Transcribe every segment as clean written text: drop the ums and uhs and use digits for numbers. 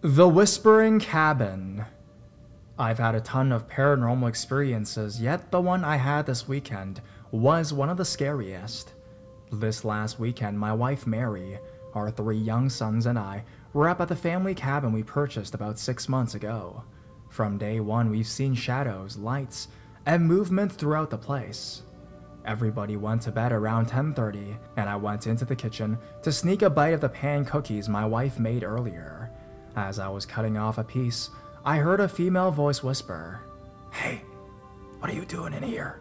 The Whispering Cabin. I've had a ton of paranormal experiences, yet the one I had this weekend was one of the scariest. This last weekend, my wife Mary, our 3 young sons, and I were up at the family cabin we purchased about 6 months ago. From day one, we've seen shadows, lights, and movement throughout the place. Everybody went to bed around 10:30, and I went into the kitchen to sneak a bite of the pan cookies my wife made earlier. As I was cutting off a piece, I heard a female voice whisper, "Hey, what are you doing in here?"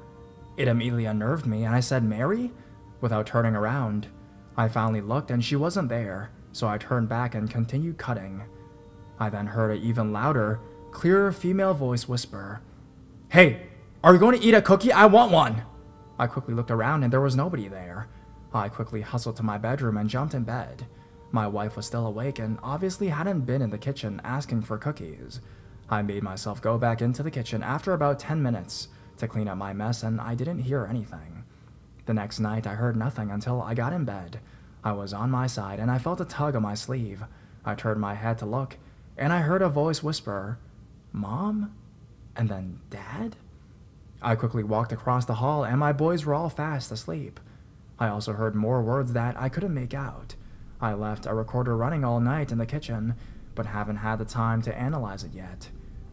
It immediately unnerved me, and I said, "Mary?" Without turning around. I finally looked, and she wasn't there, so I turned back and continued cutting. I then heard an even louder, clearer female voice whisper, "Hey, are you going to eat a cookie? I want one!" I quickly looked around, and there was nobody there. I quickly hustled to my bedroom and jumped in bed. My wife was still awake and obviously hadn't been in the kitchen asking for cookies. I made myself go back into the kitchen after about 10 minutes to clean up my mess, and I didn't hear anything. The next night, I heard nothing until I got in bed. I was on my side, and I felt a tug on my sleeve. I turned my head to look, and I heard a voice whisper, "Mom?" and then "Dad?" I quickly walked across the hall, and my boys were all fast asleep. I also heard more words that I couldn't make out. I left a recorder running all night in the kitchen, but haven't had the time to analyze it yet.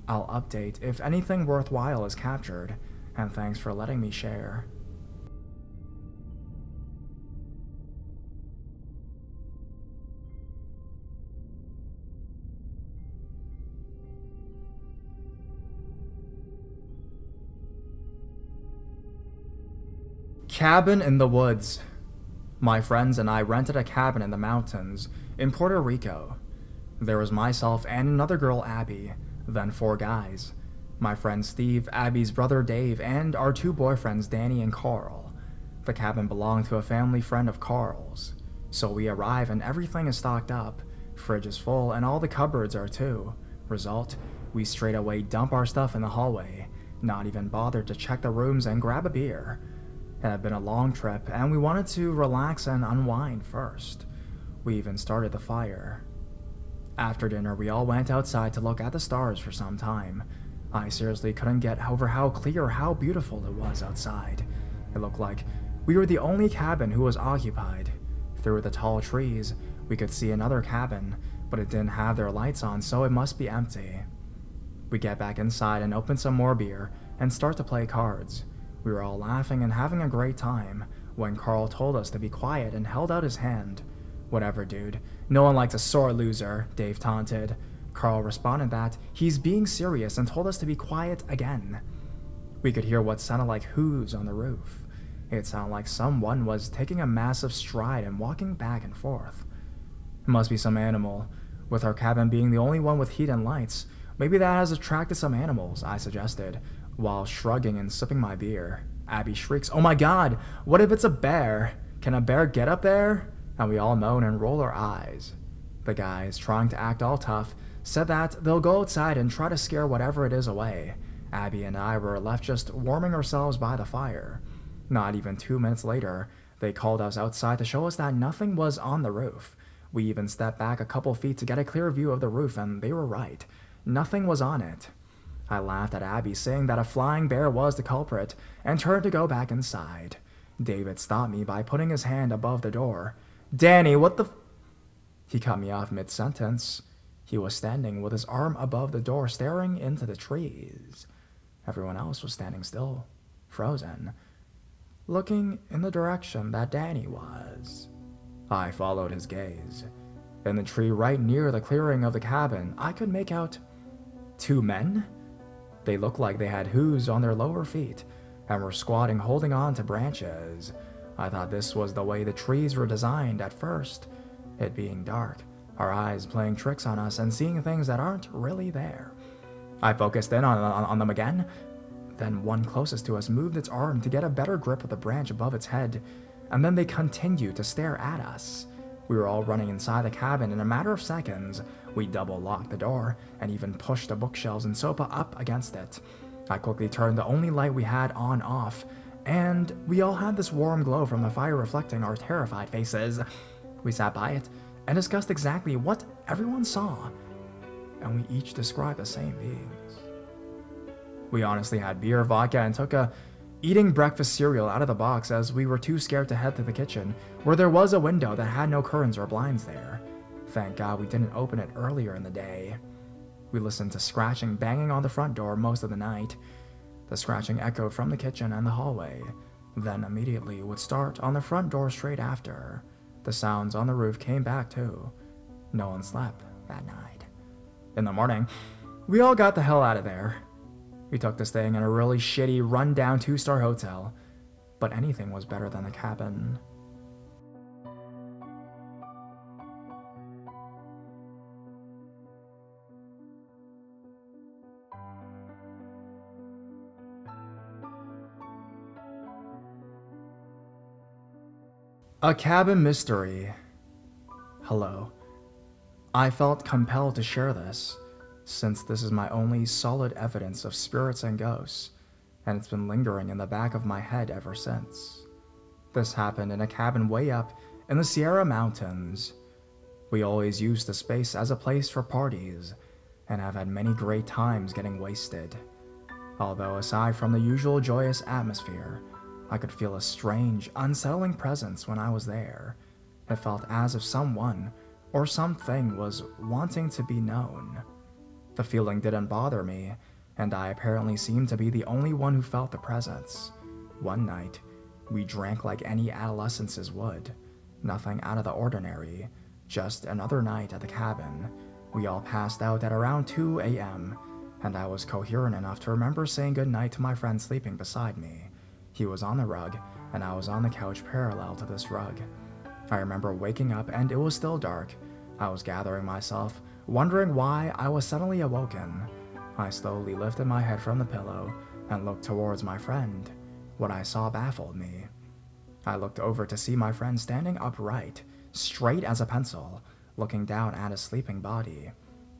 I'll update if anything worthwhile is captured, and thanks for letting me share. Cabin in the woods. My friends and I rented a cabin in the mountains in Puerto Rico. There was myself and another girl, Abby, then 4 guys. My friend Steve, Abby's brother Dave, and our 2 boyfriends, Danny and Carl. The cabin belonged to a family friend of Carl's. So we arrive and everything is stocked up. Fridge is full and all the cupboards are too. Result, we straight away dump our stuff in the hallway, not even bothered to check the rooms and grab a beer. It had been a long trip, and we wanted to relax and unwind first. We even started the fire. After dinner, we all went outside to look at the stars for some time. I seriously couldn't get over how clear, how beautiful it was outside. It looked like we were the only cabin who was occupied. Through the tall trees, we could see another cabin, but it didn't have their lights on, so it must be empty. We get back inside and open some more beer and start to play cards. We were all laughing and having a great time when Carl told us to be quiet and held out his hand. "Whatever, dude. No one likes a sore loser," Dave taunted. Carl responded that he's being serious and told us to be quiet again. We could hear what sounded like hooves on the roof. It sounded like someone was taking a massive stride and walking back and forth. It must be some animal. With our cabin being the only one with heat and lights, maybe that has attracted some animals, I suggested, while shrugging and sipping my beer. Abby shrieks, "Oh my god, what if it's a bear? Can a bear get up there?" And we all moan and roll our eyes. The guys, trying to act all tough, said that they'll go outside and try to scare whatever it is away. Abby and I were left just warming ourselves by the fire. Not even 2 minutes later, they called us outside to show us that nothing was on the roof. We even stepped back a couple feet to get a clear view of the roof, and they were right. Nothing was on it. I laughed at Abby, saying that a flying bear was the culprit, and turned to go back inside. David stopped me by putting his hand above the door. "Danny, what the He cut me off mid-sentence. He was standing with his arm above the door, staring into the trees. Everyone else was standing still, frozen, looking in the direction that Danny was. I followed his gaze. In the tree right near the clearing of the cabin, I could make out 2 men. They looked like they had hooves on their lower feet and were squatting, holding on to branches. I thought this was the way the trees were designed at first, it being dark, our eyes playing tricks on us and seeing things that aren't really there. I focused in on them again. Then one closest to us moved its arm to get a better grip of the branch above its head, and then they continued to stare at us. We were all running inside the cabin. In a matter of seconds, we double-locked the door and even pushed the bookshelves and sofa up against it. I quickly turned the only light we had on off, and we all had this warm glow from the fire reflecting our terrified faces. We sat by it and discussed exactly what everyone saw. and we each described the same beings. We honestly had beer, vodka, and took a eating breakfast cereal out of the box as we were too scared to head to the kitchen, where there was a window that had no curtains or blinds there. Thank God we didn't open it earlier in the day. We listened to scratching banging on the front door most of the night. The scratching echoed from the kitchen and the hallway, then immediately would start on the front door straight after. The sounds on the roof came back too. No one slept that night. In the morning, we all got the hell out of there. We took to staying in a really shitty, run-down 2-star hotel, but anything was better than the cabin. A cabin mystery. Hello. I felt compelled to share this, since this is my only solid evidence of spirits and ghosts, and it's been lingering in the back of my head ever since. This happened in a cabin way up in the Sierra Mountains. We always used the space as a place for parties, and have had many great times getting wasted. Although aside from the usual joyous atmosphere, I could feel a strange, unsettling presence when I was there. It felt as if someone or something was wanting to be known. The feeling didn't bother me, and I apparently seemed to be the only one who felt the presence. One night, we drank like any adolescences would. Nothing out of the ordinary, just another night at the cabin. We all passed out at around 2 a.m., and I was coherent enough to remember saying goodnight to my friend sleeping beside me. He was on the rug, and I was on the couch parallel to this rug. I remember waking up and it was still dark. I was gathering myself, wondering why I was suddenly awoken. I slowly lifted my head from the pillow and looked towards my friend. What I saw baffled me. I looked over to see my friend standing upright, straight as a pencil, looking down at his sleeping body.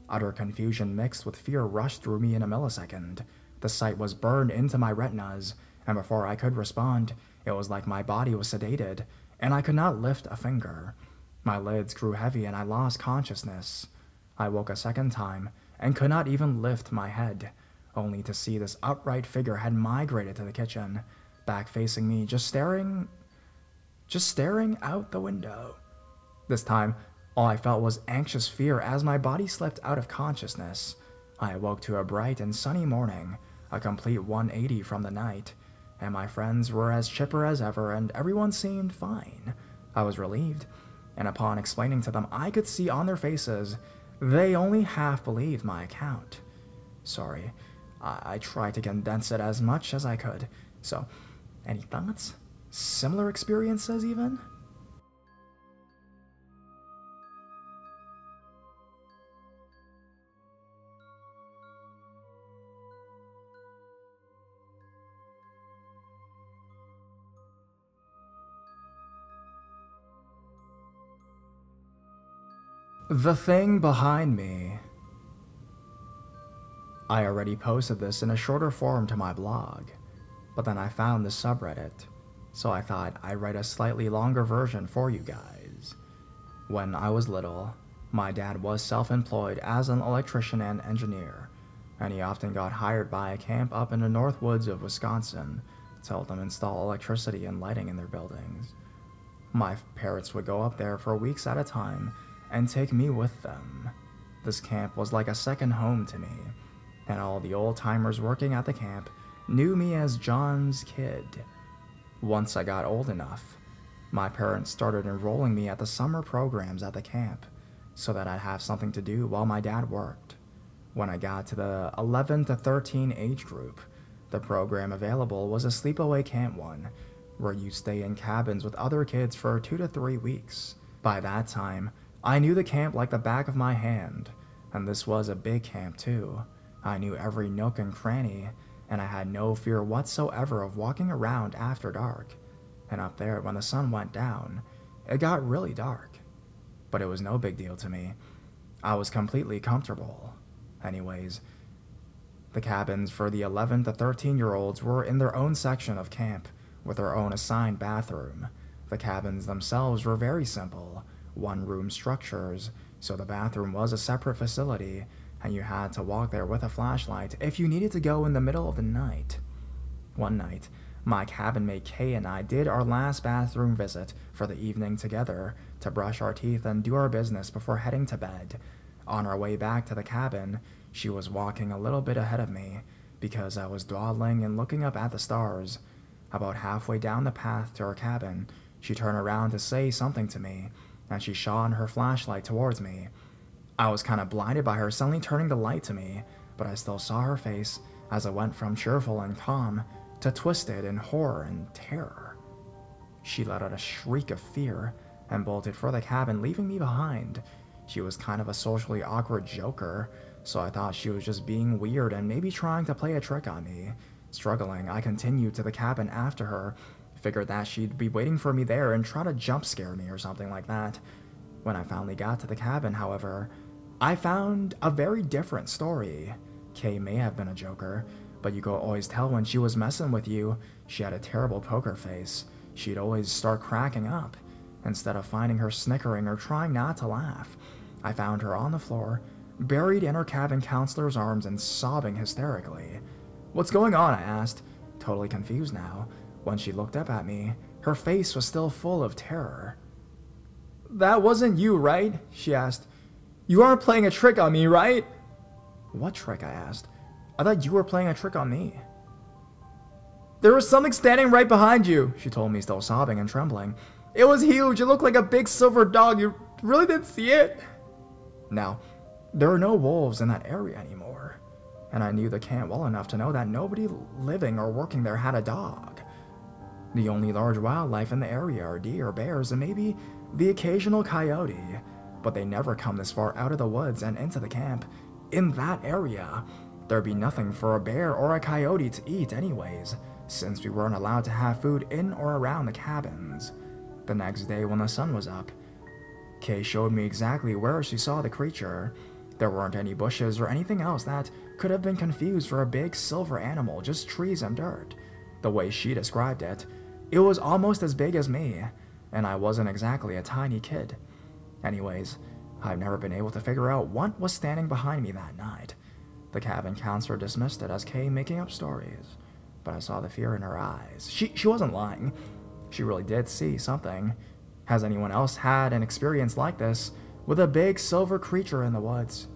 Utter confusion mixed with fear rushed through me in a millisecond. The sight was burned into my retinas, and before I could respond, it was like my body was sedated, and I could not lift a finger. My lids grew heavy and I lost consciousness. I woke a second time and could not even lift my head, only to see this upright figure had migrated to the kitchen, back facing me, just staring out the window. This time, all I felt was anxious fear as my body slipped out of consciousness. I awoke to a bright and sunny morning, a complete 180 from the night, and my friends were as chipper as ever and everyone seemed fine. I was relieved, and upon explaining to them I could see on their faces they only half believed my account. Sorry, I tried to condense it as much as I could. So, any thoughts? Similar experiences even? The thing behind me. I already posted this in a shorter form to my blog, but then I found the subreddit, so I thought I'd write a slightly longer version for you guys. When I was little, my dad was self-employed as an electrician and engineer, and he often got hired by a camp up in the north woods of Wisconsin to help them install electricity and lighting in their buildings. My parents would go up there for weeks at a time and take me with them. This camp was like a second home to me, and all the old-timers working at the camp knew me as John's kid. Once I got old enough, my parents started enrolling me at the summer programs at the camp so that I'd have something to do while my dad worked. When I got to the 11 to 13 age group, the program available was a sleepaway camp one, where you stay in cabins with other kids for 2 to 3 weeks. By that time, I knew the camp like the back of my hand, and this was a big camp too. I knew every nook and cranny, and I had no fear whatsoever of walking around after dark. And up there, when the sun went down, it got really dark. But it was no big deal to me. I was completely comfortable. Anyways, the cabins for the 11 to 13-year-olds were in their own section of camp, with their own assigned bathroom. The cabins themselves were very simple, one-room structures, so the bathroom was a separate facility, and you had to walk there with a flashlight if you needed to go in the middle of the night. One night, my cabin mate Kay and I did our last bathroom visit for the evening together to brush our teeth and do our business before heading to bed. On our way back to the cabin, she was walking a little bit ahead of me because I was dawdling and looking up at the stars. About halfway down the path to her cabin, she turned around to say something to me, and she shone her flashlight towards me. I was kind of blinded by her suddenly turning the light to me, but I still saw her face as it went from cheerful and calm to twisted in horror and terror. She let out a shriek of fear and bolted for the cabin, leaving me behind. She was kind of a socially awkward joker, so I thought she was just being weird and maybe trying to play a trick on me. Struggling, I continued to the cabin after her, figured that she'd be waiting for me there and try to jump scare me or something like that. When I finally got to the cabin, however, I found a very different story. Kay may have been a joker, but you could always tell when she was messing with you. She had a terrible poker face. She'd always start cracking up. Instead of finding her snickering or trying not to laugh, I found her on the floor, buried in her cabin counselor's arms and sobbing hysterically. "What's going on?" I asked, totally confused now. When she looked up at me, her face was still full of terror. "That wasn't you, right?" she asked. "You aren't playing a trick on me, right?" "What trick?" I asked. "I thought you were playing a trick on me." "There was something standing right behind you," she told me, still sobbing and trembling. "It was huge. It looked like a big silver dog. You really didn't see it?" Now, there are no wolves in that area anymore, and I knew the camp well enough to know that nobody living or working there had a dog. The only large wildlife in the area are deer, bears, and maybe the occasional coyote, but they never come this far out of the woods and into the camp. In that area, there'd be nothing for a bear or a coyote to eat anyways, since we weren't allowed to have food in or around the cabins. The next day when the sun was up, Kay showed me exactly where she saw the creature. There weren't any bushes or anything else that could have been confused for a big silver animal, just trees and dirt. The way she described it, it was almost as big as me, and I wasn't exactly a tiny kid. Anyways, I've never been able to figure out what was standing behind me that night. The cabin counselor dismissed it as Kay making up stories, but I saw the fear in her eyes. She wasn't lying. She really did see something. Has anyone else had an experience like this with a big silver creature in the woods?